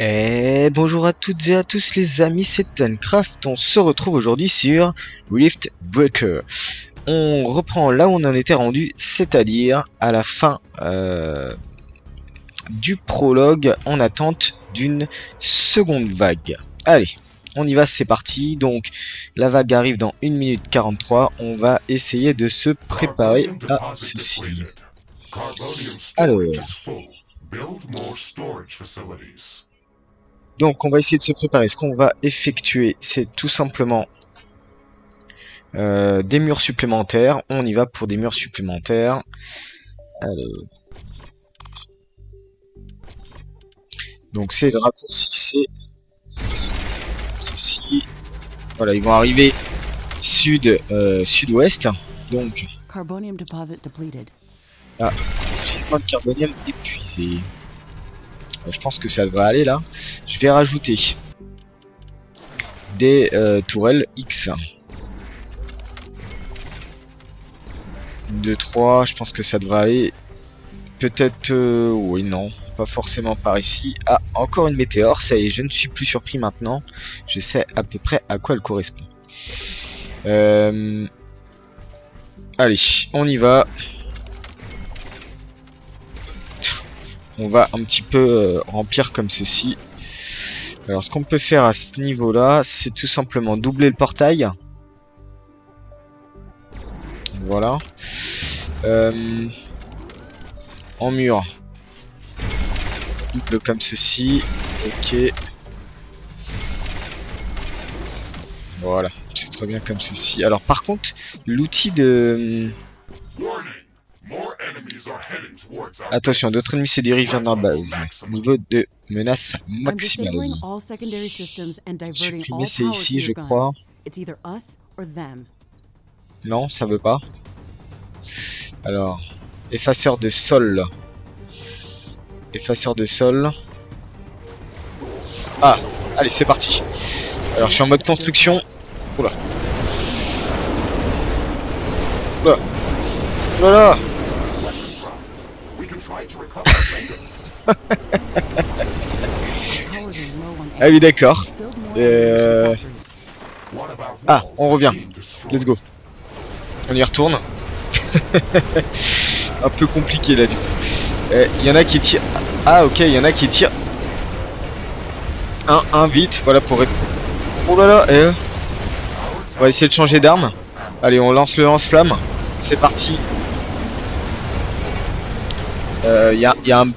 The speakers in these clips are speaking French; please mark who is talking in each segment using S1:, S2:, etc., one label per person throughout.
S1: Et bonjour à toutes et à tous les amis, c'est Tencraft. On se retrouve aujourd'hui sur Rift Breaker. On reprend là où on en était rendu, c'est-à-dire à la fin du prologue en attente d'une seconde vague. Allez, on y va, c'est parti. Donc la vague arrive dans 1 minute 43. On va essayer de se préparer à ceci. Alors... donc on va essayer de se préparer. Ce qu'on va effectuer, c'est tout simplement des murs supplémentaires. On y va pour des murs supplémentaires. Alors... donc c'est le raccourci, c'est ceci. Voilà, ils vont arriver sud-ouest. Donc ah, gisement de carbonium épuisé. Je pense que ça devrait aller là. Je vais rajouter des tourelles X. 2, 3, je pense que ça devrait aller. Peut-être... oui, non, pas forcément par ici. Ah, encore une météore, ça y est, je ne suis plus surpris maintenant. Je sais à peu près à quoi elle correspond. Allez, on y va. On va un petit peu remplir comme ceci. Alors ce qu'on peut faire à ce niveau là, c'est tout simplement doubler le portail. Voilà. En mur. Double comme ceci. Ok. Voilà. C'est très bien comme ceci. Alors par contre, l'outil de... attention, d'autres ennemis se dirigent vers la base. Niveau de menace maximale. Supprimer, c'est ici, je crois. Non, ça veut pas. Alors, effaceur de sol. Effaceur de sol. Ah, allez, c'est parti. Alors, je suis en mode construction. Oula. Oula. Voilà. Ah oui, d'accord. Ah, on revient. Let's go. On y retourne. Un peu compliqué là du coup. Il y en a qui tirent. Ah ok, il y en a qui tirent. Un vite, voilà pour... oh là là, on va essayer de changer d'arme. Allez, on lance le lance-flamme. C'est parti. Y a un...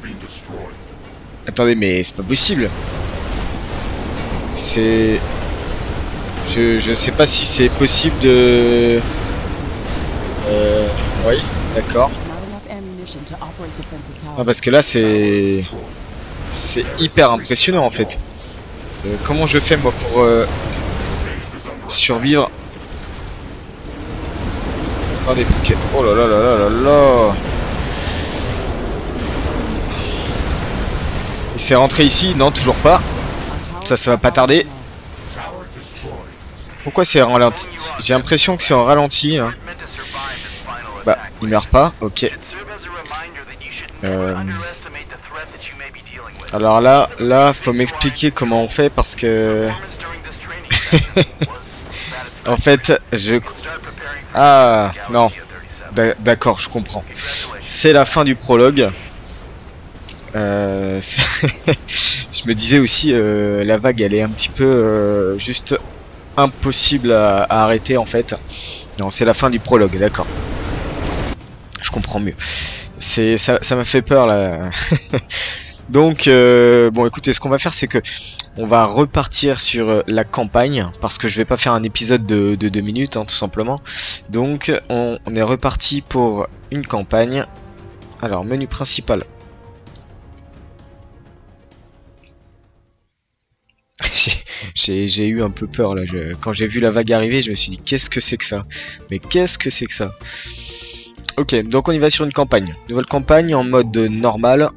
S1: attendez, mais c'est pas possible. C'est... je sais pas si c'est possible de... oui, d'accord. Ah, parce que là c'est hyper impressionnant en fait. Comment je fais moi pour survivre? Attendez, parce que... oh là là là là là là. Il s'est rentré ici? Non, toujours pas. Ça va pas tarder. Pourquoi c'est ralenti? J'ai l'impression que c'est en ralenti hein. Bah, il meurt pas, ok. Alors là, faut m'expliquer comment on fait parce que... en fait, ah, non. D'accord, je comprends. C'est la fin du prologue. Je me disais aussi, la vague, elle est un petit peu juste impossible à arrêter en fait. Non, c'est la fin du prologue, d'accord. Je comprends mieux. Ça m'a fait peur là. Donc bon, écoutez, ce qu'on va faire, c'est que on va repartir sur la campagne parce que je vais pas faire un épisode de 2 minutes, hein, tout simplement. Donc on est reparti pour une campagne. Alors menu principal. J'ai eu un peu peur là. Quand j'ai vu la vague arriver, je me suis dit qu'est-ce que c'est que ça? Mais qu'est-ce que c'est que ça? Ok, donc on y va sur une campagne. Nouvelle campagne en mode normal.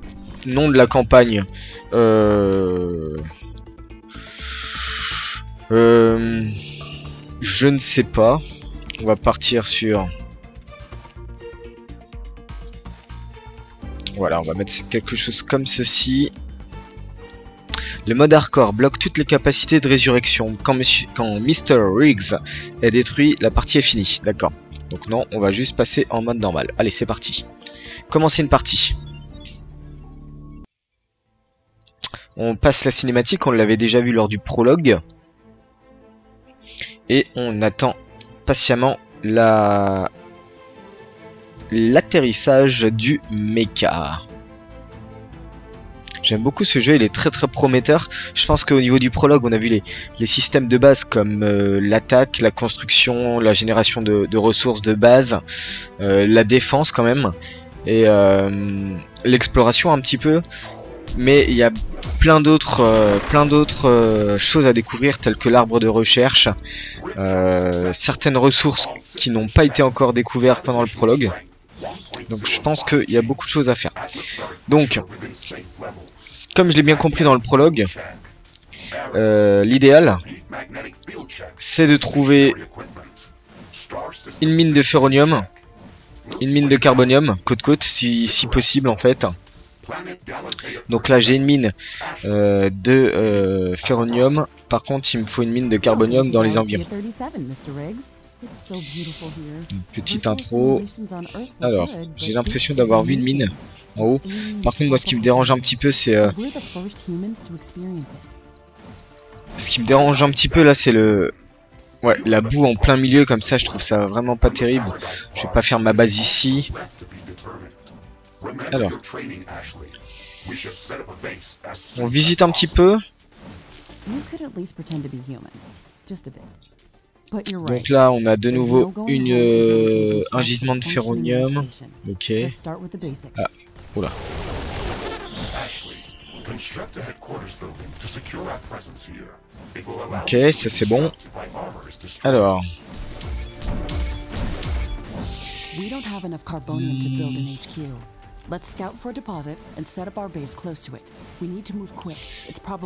S1: Nom de la campagne. Je ne sais pas. On va partir sur... voilà, on va mettre quelque chose comme ceci. Le mode hardcore bloque toutes les capacités de résurrection. Quand Mr. Riggs est détruit, la partie est finie. D'accord. Donc non, on va juste passer en mode normal. Allez, c'est parti. Commencer une partie. On passe la cinématique, on l'avait déjà vu lors du prologue. Et on attend patiemment l'atterrissage du mecha. J'aime beaucoup ce jeu, il est très prometteur. Je pense qu'au niveau du prologue, on a vu les systèmes de base comme l'attaque, la construction, la génération de ressources de base, la défense quand même, et l'exploration un petit peu. Mais il y a plein d'autres choses à découvrir, telles que l'arbre de recherche, certaines ressources qui n'ont pas été encore découvertes pendant le prologue. Donc je pense qu'il y a beaucoup de choses à faire. Donc, comme je l'ai bien compris dans le prologue, l'idéal, c'est de trouver une mine de ferronium, une mine de carbonium, côte-côte, si possible en fait. Donc là j'ai une mine de ferronium, par contre il me faut une mine de carbonium dans les environs. Une petite intro. Alors, j'ai l'impression d'avoir vu une mine en haut. Par contre, moi, ce qui me dérange un petit peu, c'est... Ce qui me dérange un petit peu, là, c'est le... Ouais, la boue en plein milieu, comme ça, je trouve ça vraiment pas terrible. Je vais pas faire ma base ici. Alors. On visite un petit peu. Donc là, on a de nouveau un gisement de ferronium. Ok. Ah, oula. Ok, ça c'est bon. Alors.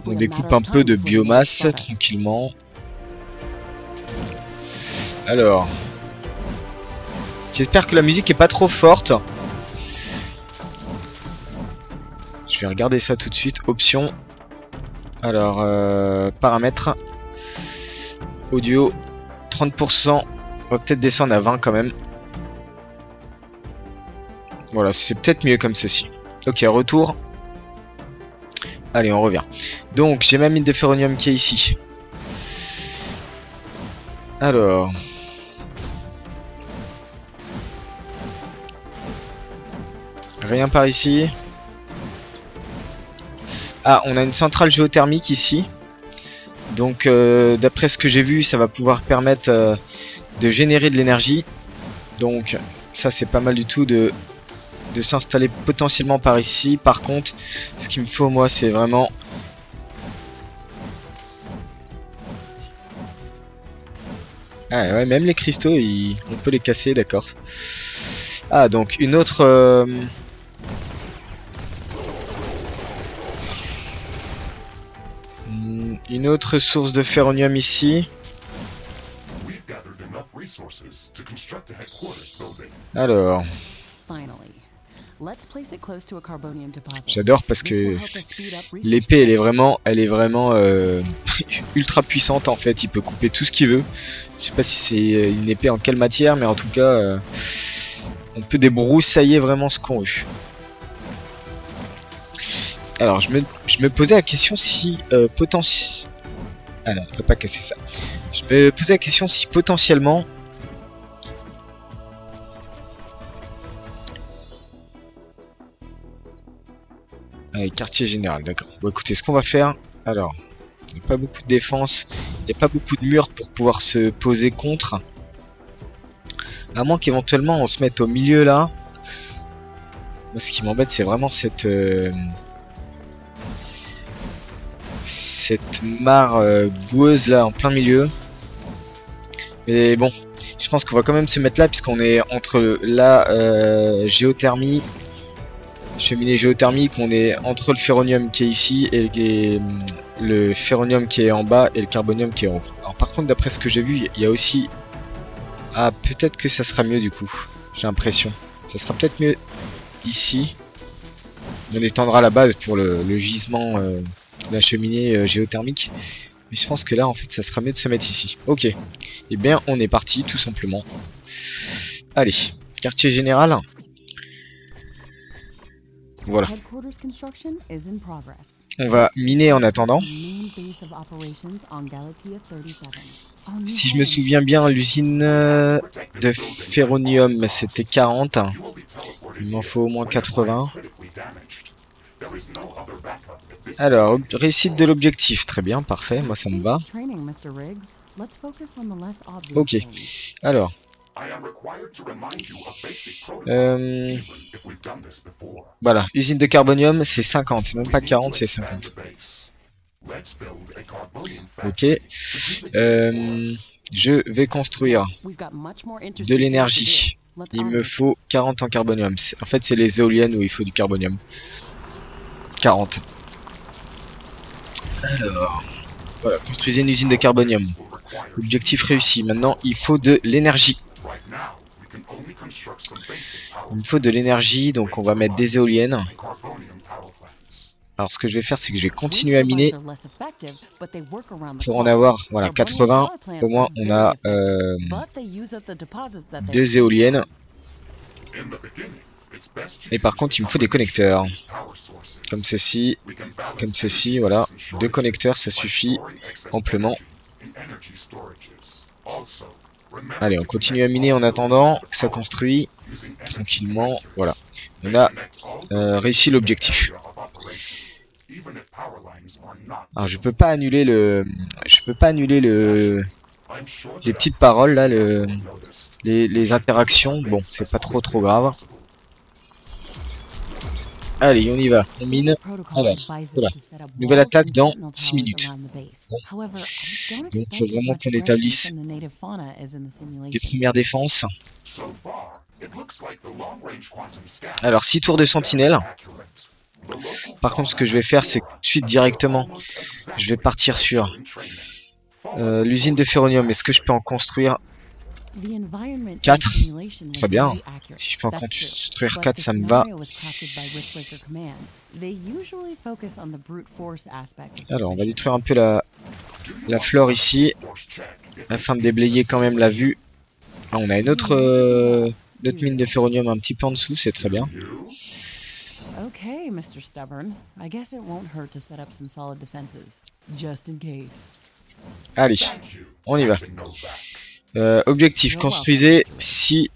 S1: On découpe un peu de biomasse tranquillement. Alors, j'espère que la musique est pas trop forte. Je vais regarder ça tout de suite. Options. Alors, paramètres. Audio. 30%. On va peut-être descendre à 20 quand même. Voilà, c'est peut-être mieux comme ceci. Ok, retour. Allez, on revient. Donc, j'ai ma mine de ferronium qui est ici. Alors... Rien par ici. Ah, on a une centrale géothermique ici. Donc, d'après ce que j'ai vu, ça va pouvoir permettre de générer de l'énergie. Donc, ça, c'est pas mal du tout de s'installer potentiellement par ici. Par contre, ce qu'il me faut, moi, c'est vraiment... Ah ouais, même les cristaux, on peut les casser, d'accord. Ah, donc une autre... Une autre source de ferronium ici. Alors... J'adore parce que l'épée elle est vraiment ultra puissante en fait, il peut couper tout ce qu'il veut. Je sais pas si c'est une épée en quelle matière, mais en tout cas on peut débroussailler vraiment ce qu'on veut. Alors je me posais la question si Ah non, on peut pas casser ça. Je me posais la question si potentiellement... Allez, quartier général, d'accord. Bon écoutez, ce qu'on va faire... Alors, il n'y a pas beaucoup de défense, il n'y a pas beaucoup de murs pour pouvoir se poser contre. À moins qu'éventuellement on se mette au milieu là. Moi ce qui m'embête c'est vraiment cette mare boueuse là en plein milieu. Mais bon, je pense qu'on va quand même se mettre là puisqu'on est entre la géothermie, cheminée géothermique, on est entre le ferronium qui est ici et le ferronium qui est en bas et le carbonium qui est en haut. Alors par contre d'après ce que j'ai vu, il y a aussi... Ah, peut-être que ça sera mieux du coup, j'ai l'impression. Ça sera peut-être mieux ici. On étendra la base pour le gisement la cheminée géothermique. Mais je pense que là, en fait, ça sera mieux de se mettre ici. Ok. Eh bien, on est parti, tout simplement. Allez, quartier général. Voilà. On va miner en attendant. Si je me souviens bien, l'usine de ferronium, c'était 40. Il m'en faut au moins 80. Alors, réussite de l'objectif. Très bien, parfait. Moi, ça me va. Ok. Alors. Voilà. Usine de carbonium, c'est 50. C'est même pas 40, c'est 50. Ok. Je vais construire de l'énergie. Il me faut 40 en carbonium. En fait, c'est les éoliennes où il faut du carbonium. 40. Alors, voilà, construisez une usine de carbonium. Objectif réussi. Maintenant, il faut de l'énergie. Il me faut de l'énergie, donc on va mettre des éoliennes. Alors, ce que je vais faire, c'est que je vais continuer à miner pour en avoir, voilà, 80. Au moins, on a 2 éoliennes. Et par contre, il me faut des connecteurs. Comme ceci, voilà. 2 connecteurs, ça suffit amplement. Allez, on continue à miner en attendant que ça construit tranquillement. Voilà. On a réussi l'objectif. Alors, je peux pas annuler le... les petites paroles, là, les interactions. Bon, c'est pas trop grave. Allez, on y va, on mine. Alors, voilà. Nouvelle attaque dans 6 minutes. Bon. Donc, il faut vraiment qu'on établisse des premières défenses. Alors, 6 tours de sentinelle. Par contre, ce que je vais faire, c'est que suite directement, je vais partir sur l'usine de ferronium. Est-ce que je peux en construire 4? Très bien. Si je peux en construire 4, ça me va. Alors, on va détruire un peu la flore ici, afin de déblayer quand même la vue. Ah, on a une autre mine de ferronium un petit peu en dessous, c'est très bien. Allez, on y va. Objectif, construisez 6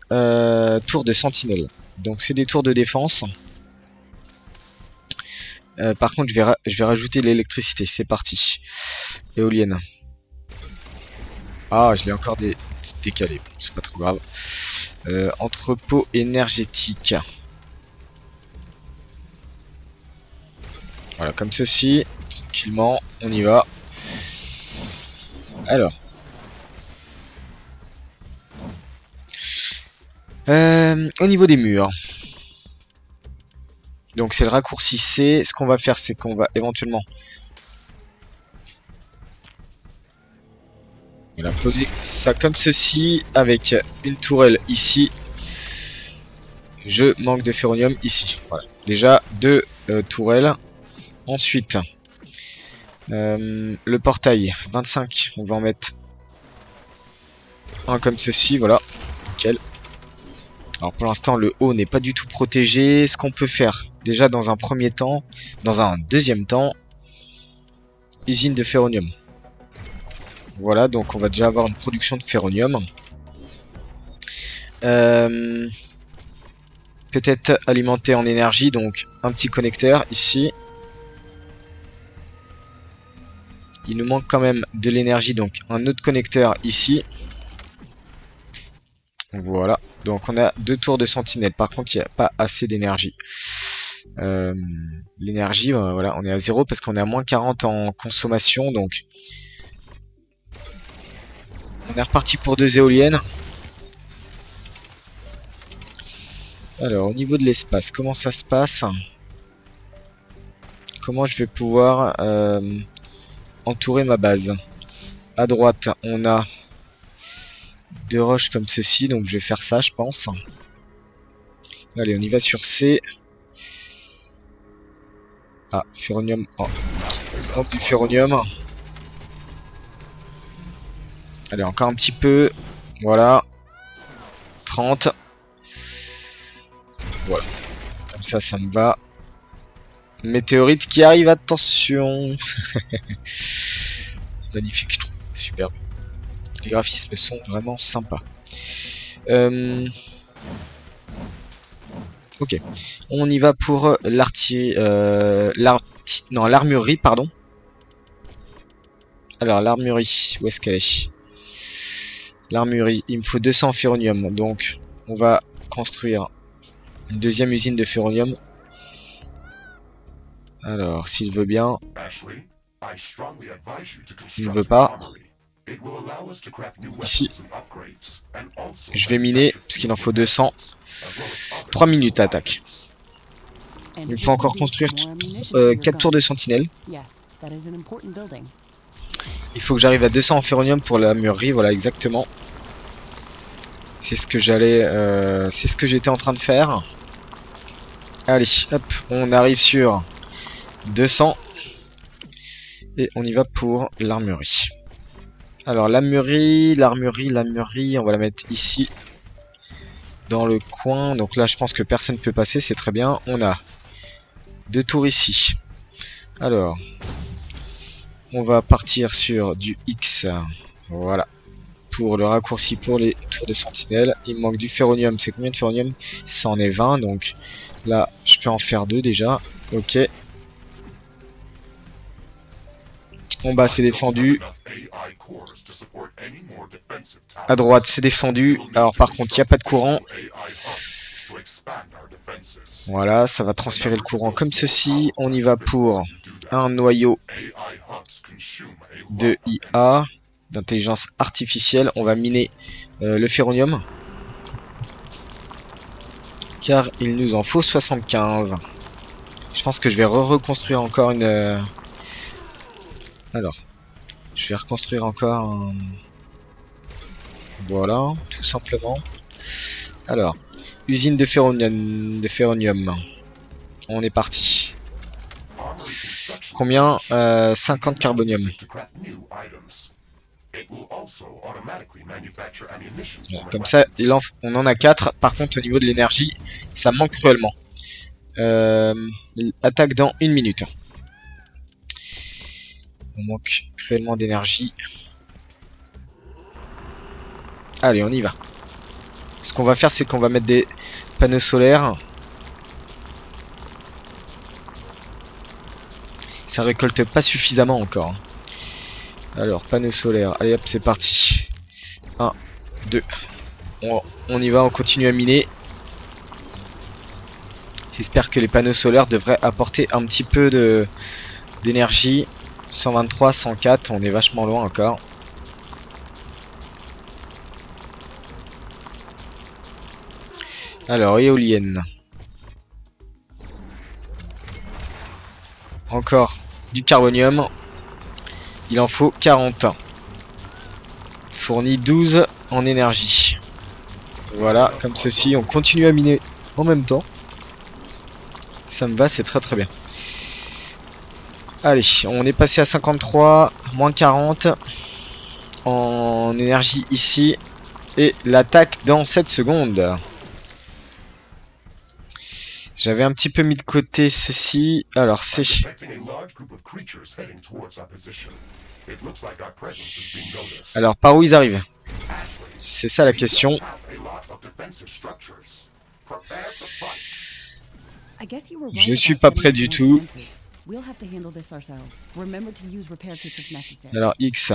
S1: tours de sentinelle. Donc c'est des tours de défense. Par contre, je vais rajouter l'électricité. C'est parti. Éolienne. Ah, je l'ai encore décalé. C'est pas trop grave. Entrepôt énergétique. Voilà, comme ceci. Tranquillement, on y va. Alors. Au niveau des murs. Donc c'est le raccourci C. Ce qu'on va faire, c'est qu'on va éventuellement voilà, poser ça comme ceci avec une tourelle ici. Je manque de ferronium ici. Voilà. Déjà 2 tourelles. Ensuite, le portail 25. On va en mettre un comme ceci. Voilà. Nickel. Alors pour l'instant le haut n'est pas du tout protégé. Ce qu'on peut faire déjà dans un premier temps, dans un deuxième temps, usine de ferronium. Voilà, donc on va déjà avoir une production de ferronium. Peut-être alimenté en énergie, donc un petit connecteur ici. Il nous manque quand même de l'énergie, donc un autre connecteur ici. Voilà, donc on a 2 tours de sentinelle. Par contre, il n'y a pas assez d'énergie. L'énergie, voilà, on est à 0 parce qu'on est à moins 40 en consommation. Donc, on est reparti pour 2 éoliennes. Alors, au niveau de l'espace, comment ça se passe? Comment je vais pouvoir entourer ma base? À droite, on a 2 roches comme ceci, donc je vais faire ça, je pense. Allez, on y va sur C. Ah, ferronium. Oh. manque du ferronium. Allez, encore un petit peu. Voilà. 30. Voilà. Comme ça me va. Météorite qui arrive, attention. Magnifique, je trouve. Superbe. Les graphismes sont vraiment sympas. Ok. On y va pour l'armurerie, pardon. Alors, l'armurerie, où est-ce qu'elle est? L'armurerie, il me faut 200 ferronium. Donc, on va construire une deuxième usine de ferronium. Alors, s'il veut bien. Il ne veut pas. Ici. Je vais miner, parce qu'il en faut 200. 3 minutes à attaque. Il me faut encore construire 4 tours de sentinelle. Il faut que j'arrive à 200 en ferronium pour la mûrerie, voilà exactement. C'est ce que c'est ce que j'étais en train de faire. Allez, hop, on arrive sur 200. Et on y va pour l'armurerie. Alors l'armurerie, on va la mettre ici. Dans le coin. Donc là je pense que personne ne peut passer, c'est très bien. On a 2 tours ici. Alors, on va partir sur du X. Voilà. Pour le raccourci pour les tours de sentinelle. Il me manque du ferronium. C'est combien de ferronium? Ça en est 20. Donc là, je peux en faire 2 déjà. Ok. En bas, c'est défendu. À droite, c'est défendu. Alors par contre, il n'y a pas de courant. Voilà, ça va transférer le courant comme ceci. On y va pour un noyau de IA, d'intelligence artificielle. On va miner le ferronium. Car il nous en faut 75. Je pense que je vais reconstruire encore une... Alors, je vais reconstruire encore un... Voilà, tout simplement. Alors, usine de ferronium. On est parti. Combien 50 carbonium. Voilà, comme ça, on en a 4. Par contre, au niveau de l'énergie, ça manque cruellement. Attaque dans 1 minute. On manque cruellement d'énergie. Allez, on y va. Ce qu'on va faire, c'est qu'on va mettre des panneaux solaires. Ça récolte pas suffisamment encore. Alors, panneaux solaires. Allez hop, c'est parti. 1, 2. On y va, on continue à miner. J'espère que les panneaux solaires devraient apporter un petit peu d'énergie. 123, 104, on est vachement loin encore. Alors, éolienne. Encore du carbonium. Il en faut 40. Fournit 12 en énergie. Voilà, comme ceci, on continue à miner en même temps. Ça me va, c'est très très bien. Allez, on est passé à 53, moins 40 en énergie ici. Et l'attaque dans 7 secondes. J'avais un petit peu mis de côté ceci. Alors c'est... Alors par où ils arrivent? C'est ça la question. Je suis pas prêt du tout. Alors X,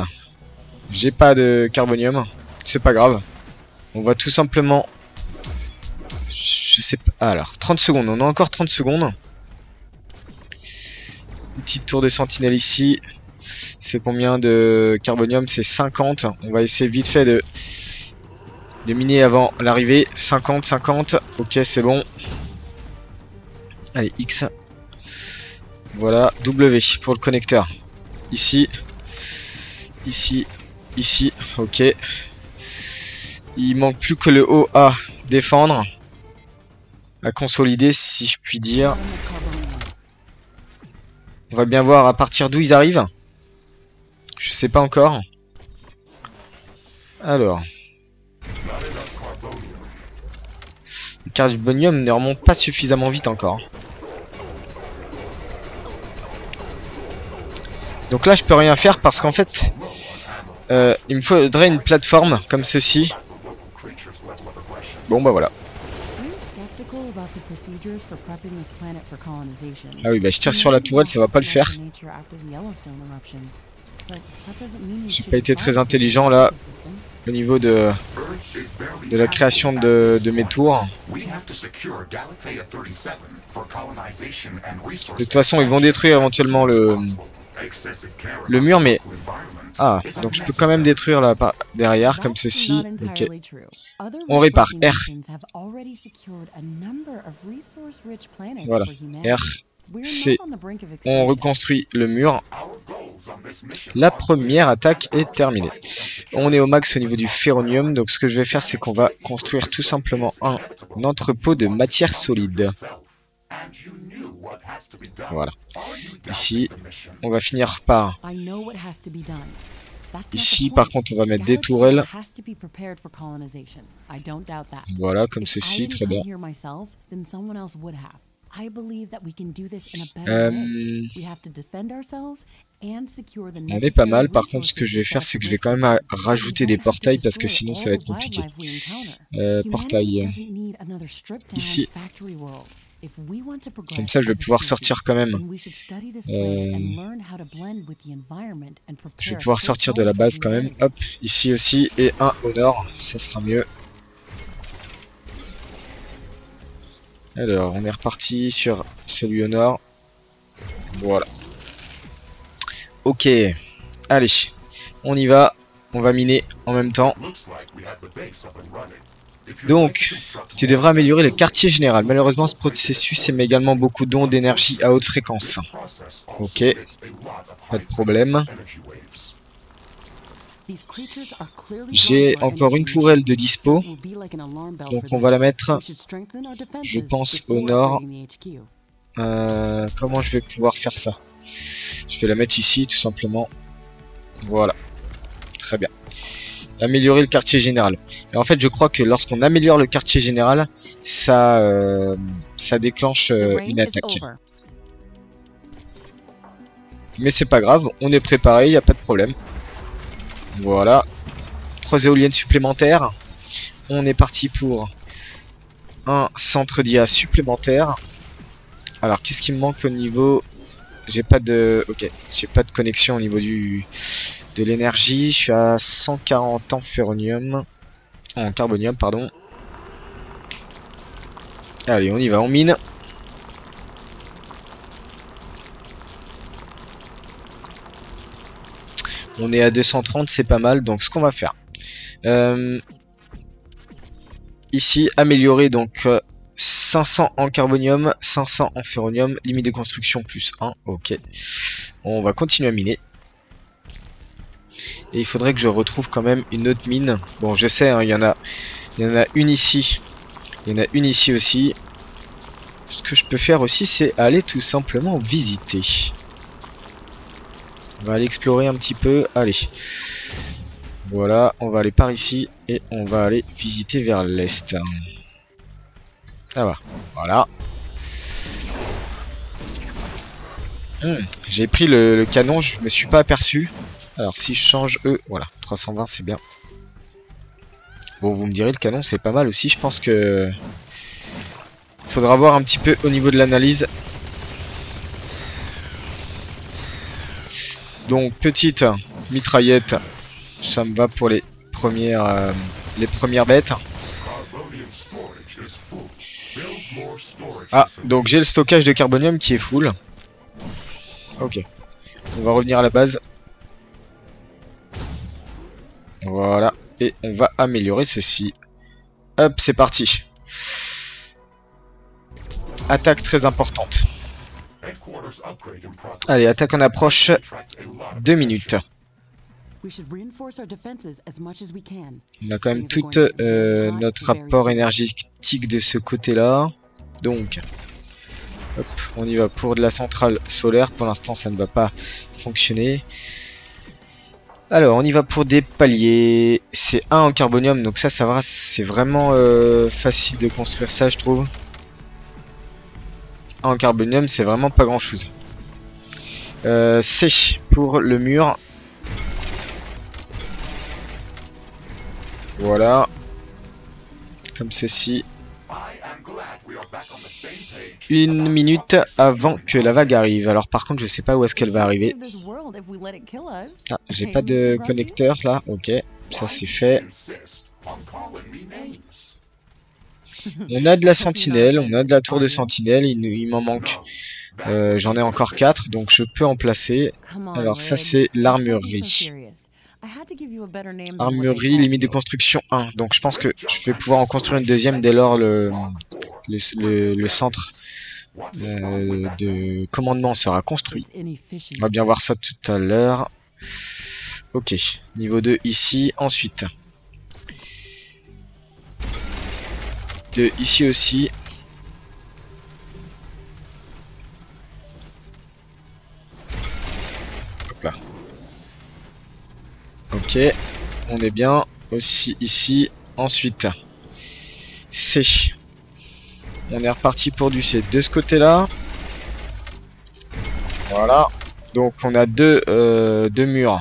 S1: j'ai pas de carbonium, c'est pas grave. On va tout simplement... Je sais pas... Alors, 30 secondes, on a encore 30 secondes. Une petite tour de sentinelle ici. C'est combien de carbonium? C'est 50. On va essayer vite fait de miner avant l'arrivée. 50, 50. Ok, c'est bon. Allez, X. Voilà, W pour le connecteur. Ici. Ici. Ici. Ok. Il manque plus que le haut à défendre. À consolider, si je puis dire. On va bien voir à partir d'où ils arrivent. Je sais pas encore. Alors. Le carbonium ne remonte pas suffisamment vite encore. Donc là je peux rien faire parce qu'en fait il me faudrait une plateforme comme ceci. Bon bah voilà. Ah oui bah je tire sur la tourelle, ça va pas le faire. J'ai pas été très intelligent là au niveau de la création de mes tours. De toute façon ils vont détruire éventuellement le mur, mais... Ah, donc je peux quand même détruire là derrière, comme ceci. Ok. On répare. R. Voilà. R. C. On reconstruit le mur. La première attaque est terminée. On est au max au niveau du ferronium, donc ce que je vais faire, c'est qu'on va construire tout simplement un entrepôt de matière solide. Voilà. Ici, on va finir par... Ici, par contre, on va mettre des tourelles. Voilà, comme ceci, très bien. On est pas mal. Par contre, ce que je vais faire, c'est que je vais quand même rajouter des portails parce que sinon, ça va être compliqué. Portail. Ici. Comme ça, je vais pouvoir sortir quand même. Je vais pouvoir sortir de la base quand même. Hop, ici aussi. Et un au nord, ça sera mieux. Alors, on est reparti sur celui au nord. Voilà. Ok. Allez, on y va. On va miner en même temps. Donc, tu devras améliorer le quartier général. Malheureusement, ce processus émet également beaucoup d'ondes d'énergie à haute fréquence. Ok, pas de problème. J'ai encore une tourelle de dispo. Donc on va la mettre, je pense, au nord. Comment je vais pouvoir faire ça? Je vais la mettre ici, tout simplement. Voilà, très bien. Améliorer le quartier général. Et en fait, je crois que lorsqu'on améliore le quartier général, ça déclenche une attaque. Mais c'est pas grave, on est préparé, il n'y a pas de problème. Voilà. 3 éoliennes supplémentaires. On est parti pour un centre d'IA supplémentaire. Alors, qu'est-ce qui me manque au niveau... J'ai pas de... Ok, j'ai pas de connexion au niveau de l'énergie. Je suis à 140 en ferronium. En carbonium, pardon. Allez, on y va, on mine. On est à 230, c'est pas mal. Donc, ce qu'on va faire. Ici, améliorer donc 500 en carbonium, 500 en ferronium. Limite de construction plus 1. Ok. On va continuer à miner. Et il faudrait que je retrouve quand même une autre mine. Bon, je sais, hein, il y en a une ici. Il y en a une ici aussi. Ce que je peux faire aussi, c'est aller tout simplement visiter. On va aller explorer un petit peu. Allez. Voilà, on va aller par ici. Et on va aller visiter vers l'est. Ah bah, voilà. J'ai pris le canon, je me suis pas aperçu. Alors si je change voilà, 320 c'est bien. Bon, vous me direz, le canon c'est pas mal aussi, je pense que... Faudra voir un petit peu au niveau de l'analyse. Donc, petite mitraillette, ça me va pour les premières bêtes. Ah, donc j'ai le stockage de carbonium qui est full. Ok, on va revenir à la base. Voilà, et on va améliorer ceci. Hop, c'est parti. Attaque très importante. Allez, attaque en approche. 2 minutes. On a quand même tout notre apport énergétique de ce côté-là. Donc, Hop, on y va pour de la centrale solaire. Pour l'instant, ça ne va pas fonctionner. Alors, on y va pour des paliers. C'est 1 en carbonium, donc ça va. C'est vraiment facile de construire ça, je trouve. 1 en carbonium, c'est vraiment pas grand chose. C pour le mur. Voilà. Comme ceci. 1 minute avant que la vague arrive. Alors par contre je sais pas où est-ce qu'elle va arriver. Ah, j'ai pas de connecteur là. Ok, ça c'est fait. On a de la sentinelle, on a de la tour de sentinelle. Il m'en manque. J'en ai encore 4 donc je peux en placer. Alors ça c'est l'armurerie. Armurerie, limite de construction 1. Donc je pense que je vais pouvoir en construire une deuxième dès lors le centre de commandement sera construit. On va bien voir ça tout à l'heure. Ok, niveau 2 ici. Ensuite, de ici aussi. Hop là. Ok, on est bien aussi ici. Ensuite, C. On est reparti pour du C de ce côté-là. Voilà. Donc on a deux murs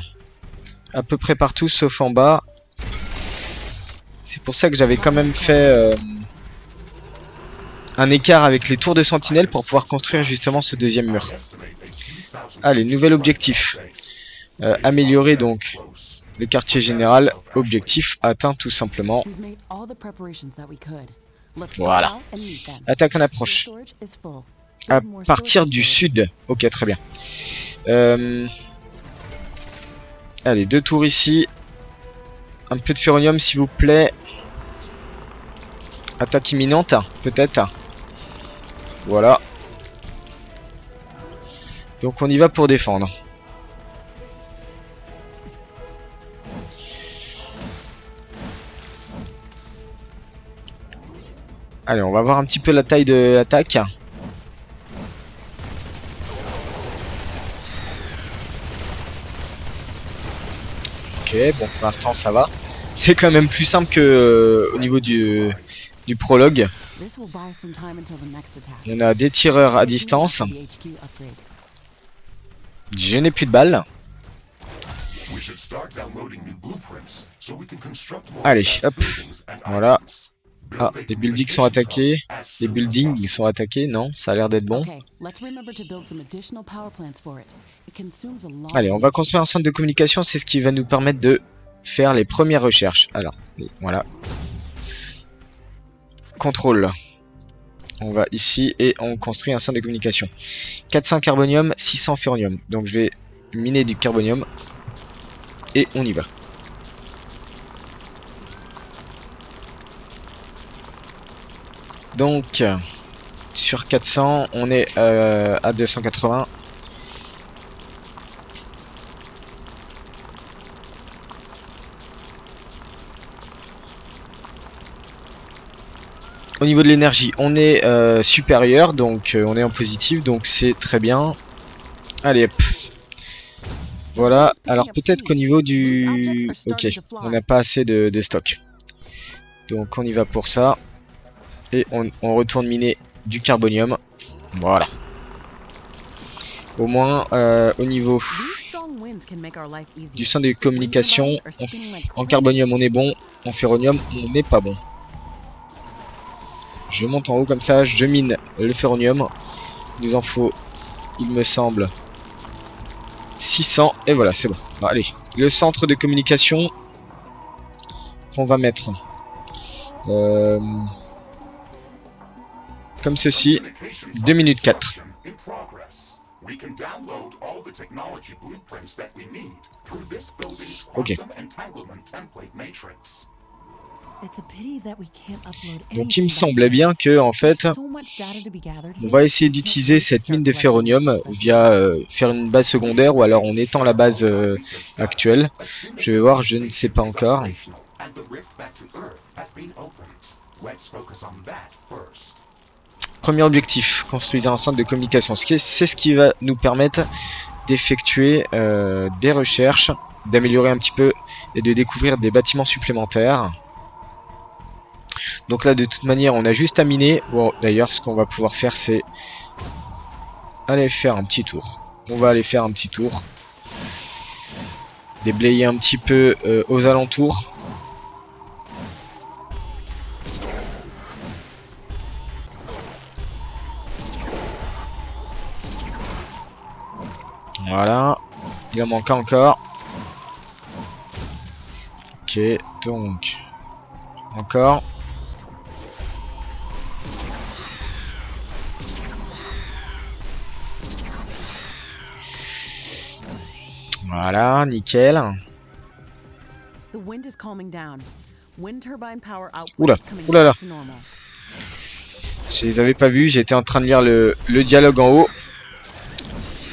S1: à peu près partout sauf en bas. C'est pour ça que j'avais quand même fait un écart avec les tours de sentinelle pour pouvoir construire justement ce deuxième mur. Allez, nouvel objectif. Améliorer donc le quartier général. Objectif atteint tout simplement. Voilà. Attaque en approche. À partir du sud. Ok, très bien. Allez, 2 tours ici. Un peu de ferronium, s'il vous plaît. Attaque imminente, peut-être. Voilà. Donc on y va pour défendre. Allez, on va voir un petit peu la taille de l'attaque. Ok, bon pour l'instant ça va. C'est quand même plus simple que au niveau du prologue. On a des tireurs à distance. Je n'ai plus de balles. Allez, hop. Voilà. Ah, les buildings sont attaqués. Les buildings sont attaqués, non, ça a l'air d'être bon. Allez, on va construire un centre de communication, c'est ce qui va nous permettre de faire les premières recherches. Alors, voilà. Contrôle. On va ici et on construit un centre de communication. 400 carbonium, 600 ferronium. Donc je vais miner du carbonium. Et on y va. Donc, sur 400, on est à 280. Au niveau de l'énergie, on est supérieur, donc on est en positif, donc c'est très bien. Allez, hop. Voilà, alors peut-être qu'au niveau du... Ok, on n'a pas assez de stock. Donc on y va pour ça. Et on retourne miner du carbonium. Voilà. Au moins, au niveau du centre de communication, en carbonium on est bon, en ferronium on n'est pas bon. Je monte en haut comme ça, je mine le ferronium. Il nous en faut, il me semble, 600. Et voilà, c'est bon. Bon, allez, le centre de communication qu'on va mettre comme ceci. 2 minutes 4. Ok. Donc il me semblait bien que en fait on va essayer d'utiliser cette mine de ferronium via faire une base secondaire ou alors on étend la base actuelle. Je vais voir, je ne sais pas encore. Premier objectif, construisez un centre de communication. C'est ce qui va nous permettre d'effectuer des recherches, d'améliorer un petit peu et de découvrir des bâtiments supplémentaires. Donc là, de toute manière, on a juste à miner. Bon, d'ailleurs, ce qu'on va pouvoir faire, c'est aller faire un petit tour. On va aller faire un petit tour. Déblayer un petit peu aux alentours. Voilà. Il en manque encore. Ok, donc... Encore. Voilà, nickel. Oula, oulala. Je les avais pas vus, j'étais en train de lire le dialogue en haut.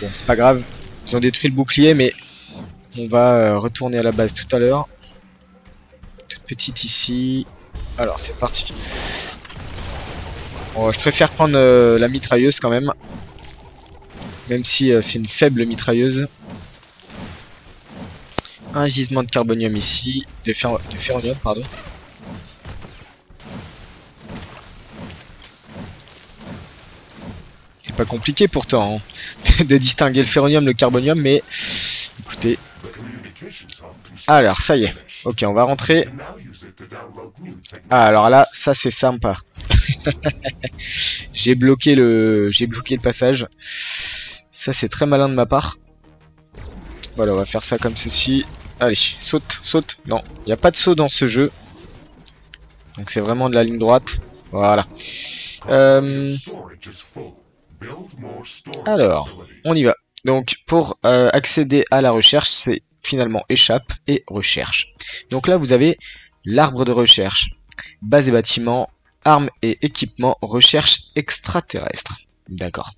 S1: Bon, c'est pas grave. Ils ont détruit le bouclier, mais on va retourner à la base tout à l'heure. Toute petite ici. Alors, c'est parti. Bon, je préfère prendre la mitrailleuse quand même. Même si c'est une faible mitrailleuse. Un gisement de carbonium ici. De ferronium, pardon. C'est pas compliqué pourtant hein, de distinguer le ferronium, le carbonium, mais écoutez. Alors, ça y est. Ok, on va rentrer. Ah, alors là, ça c'est sympa. J'ai bloqué le passage. Ça c'est très malin de ma part. Voilà, on va faire ça comme ceci. Allez, saute, saute. Non, il n'y a pas de saut dans ce jeu. Donc c'est vraiment de la ligne droite. Voilà. Alors, on y va. Donc pour accéder à la recherche, c'est finalement échappe et recherche. Donc là, vous avez l'arbre de recherche. Base et bâtiments, armes et équipements, recherche extraterrestre. D'accord.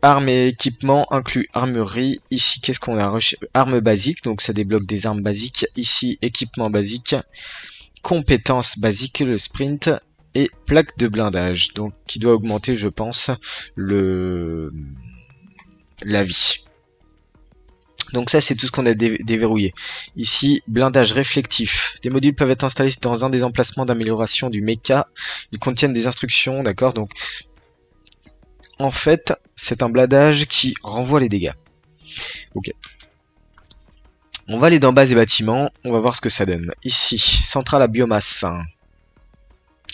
S1: Armes et équipements incluent armurerie. Ici, qu'est-ce qu'on a? Armes basiques, donc ça débloque des armes basiques. Ici, équipement basique. Compétences basiques, le sprint. Et plaque de blindage, donc qui doit augmenter, je pense, la vie. Donc ça, c'est tout ce qu'on a déverrouillé. Ici, blindage réflectif. Des modules peuvent être installés dans un des emplacements d'amélioration du mecha. Ils contiennent des instructions, d'accord? Donc, en fait, c'est un blindage qui renvoie les dégâts. Ok. On va aller dans base et bâtiments. On va voir ce que ça donne. Ici, centrale à biomasse.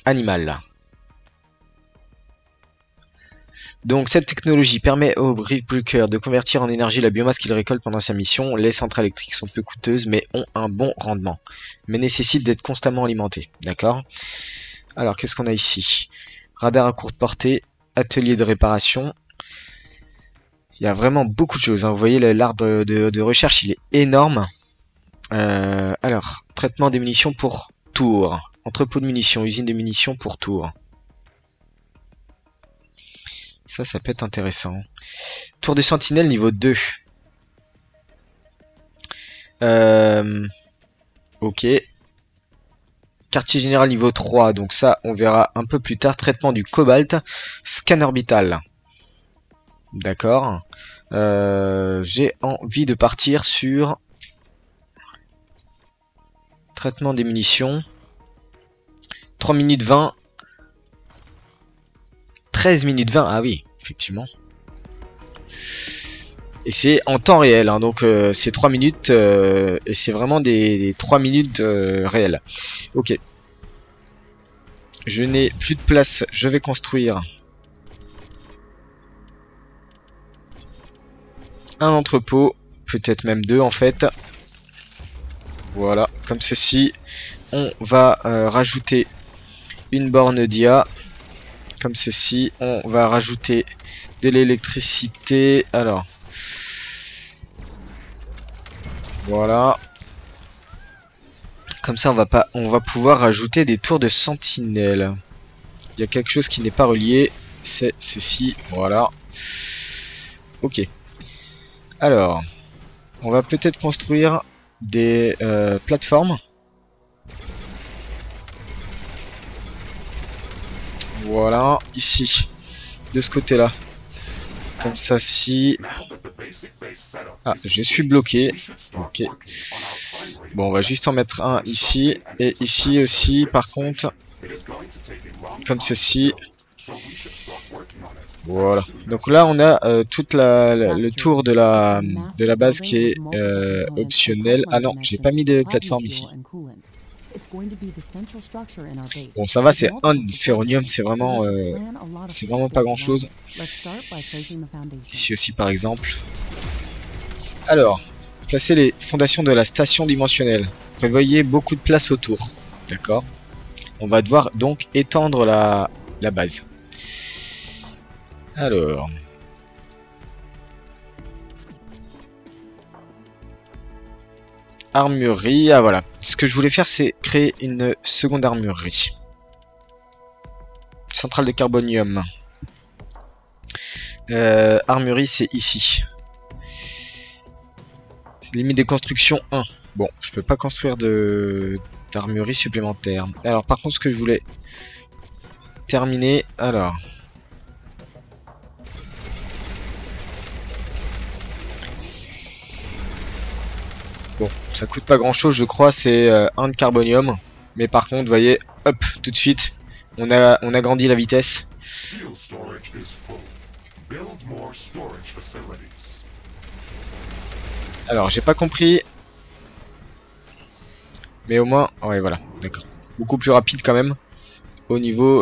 S1: Animal. Donc cette technologie permet au Riftbreaker de convertir en énergie la biomasse qu'il récolte pendant sa mission. Les centrales électriques sont peu coûteuses mais ont un bon rendement. Mais nécessitent d'être constamment alimentées. D'accord? Alors qu'est-ce qu'on a ici? Radar à courte portée, atelier de réparation. Il y a vraiment beaucoup de choses. Hein. Vous voyez l'arbre de recherche, il est énorme. Alors, traitement des munitions pour Tours. Entrepôt de munitions, usine de munitions pour Tours. Ça peut être intéressant. Tour de sentinelle niveau 2. Ok. Quartier général niveau 3. Donc ça, on verra un peu plus tard. Traitement du cobalt. Scan orbital. D'accord. J'ai envie de partir sur... Traitement des munitions. 3 minutes 20. 13 minutes 20. Ah oui, effectivement. Et c'est en temps réel. Hein, donc c'est 3 minutes. Et c'est vraiment des 3 minutes réelles. Ok. Je n'ai plus de place. Je vais construire un entrepôt. Peut-être même deux en fait. Voilà. Comme ceci. On va rajouter une borne d'IA. Comme ceci. On va rajouter de l'électricité. Alors. Voilà. Comme ça, on va pouvoir rajouter des tours de sentinelle. Il y a quelque chose qui n'est pas relié. C'est ceci. Voilà. Ok. Alors. On va peut-être construire des plateformes. Voilà, ici, de ce côté-là. Comme ça, si... Ah, je suis bloqué. Ok. Bon, on va juste en mettre un ici. Et ici aussi, par contre, comme ceci. Voilà. Donc là, on a toute le tour de la base qui est optionnel. Ah non, j'ai pas mis de plateforme ici. Bon, ça va, c'est un ferronium, c'est vraiment pas grand chose. Ici aussi, par exemple. Alors, placer les fondations de la station dimensionnelle. Prévoyez beaucoup de place autour. D'accord. On va devoir donc étendre la base. Alors... Armurerie, ah voilà. Ce que je voulais faire, c'est créer une seconde armurerie. Centrale de carbonium. Armurerie, c'est ici. Limite des constructions 1. Bon, je peux pas construire d'armurerie supplémentaire. Alors, par contre, ce que je voulais terminer, alors... Bon, ça coûte pas grand chose, je crois, c'est 1 de carbonium. Mais par contre, vous voyez, hop, tout de suite, on a grandi la vitesse. Alors, j'ai pas compris. Mais au moins, ouais, voilà, d'accord. Beaucoup plus rapide quand même. Au niveau...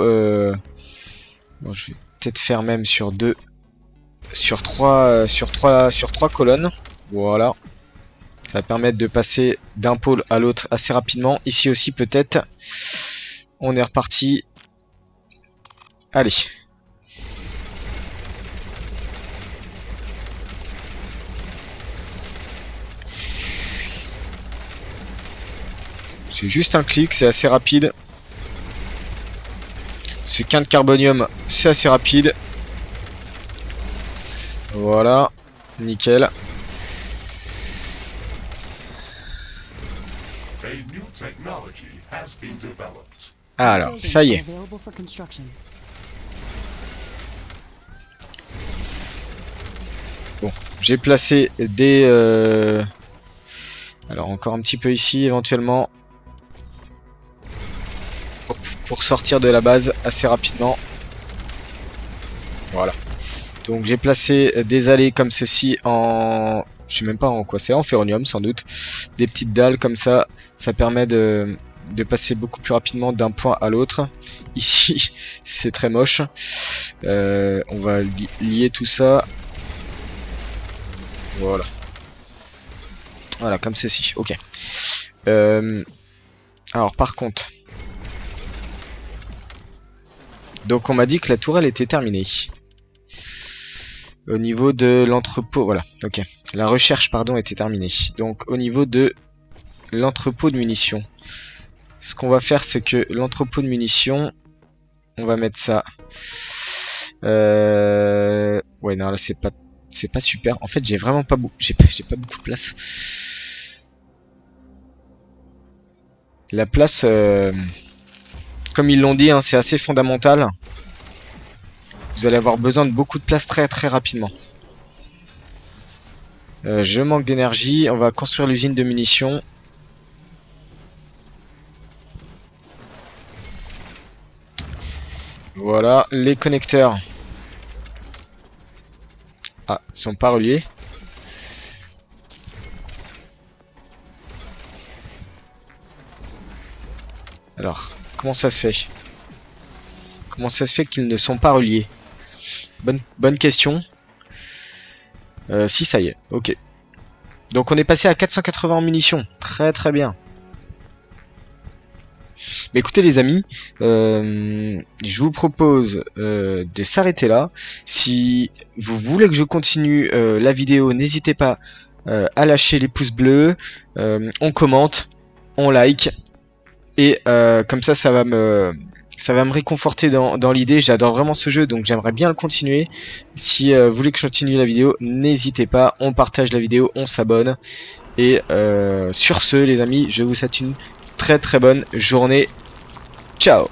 S1: Bon, je vais peut-être faire même sur 2... Sur 3 colonnes. Voilà. Ça va permettre de passer d'un pôle à l'autre assez rapidement. Ici aussi peut-être. On est reparti. Allez. C'est juste un clic, c'est assez rapide. Ce qu'un de carbonium, c'est assez rapide. Voilà. Nickel. Ah, alors, ça y est. Bon, j'ai placé des... Alors, encore un petit peu ici, éventuellement. Pour sortir de la base assez rapidement. Voilà. Donc, j'ai placé des allées comme ceci en... Je sais même pas en quoi c'est, en ferronium sans doute. Des petites dalles comme ça, ça permet de passer beaucoup plus rapidement d'un point à l'autre. Ici, c'est très moche. On va lier tout ça. Voilà. Voilà, comme ceci. Ok. Alors, par contre... Donc, on m'a dit que la tourelle était terminée. Au niveau de l'entrepôt, voilà, ok. La recherche, pardon, était terminée. Donc, au niveau de l'entrepôt de munitions, ce qu'on va faire, c'est que l'entrepôt de munitions, on va mettre ça. Ouais, non, là, c'est pas super. En fait, j'ai vraiment pas beaucoup, j'ai pas beaucoup de place. La place, comme ils l'ont dit, hein, c'est assez fondamental. Vous allez avoir besoin de beaucoup de place très rapidement. Je manque d'énergie. On va construire l'usine de munitions. Voilà, les connecteurs. Ah, ils sont pas reliés. Alors, comment ça se fait? Comment ça se fait qu'ils ne sont pas reliés? Bonne question. Si, ça y est, ok. Donc on est passé à 480 en munitions. Très bien. Mais écoutez les amis, je vous propose de s'arrêter là. Si vous voulez que je continue la vidéo, n'hésitez pas à lâcher les pouces bleus. On commente, on like. Et comme ça va me réconforter dans l'idée. J'adore vraiment ce jeu, donc j'aimerais bien le continuer. Si vous voulez que je continue la vidéo, n'hésitez pas. On partage la vidéo, on s'abonne. Et sur ce, les amis, je vous souhaite une très bonne journée. Ciao!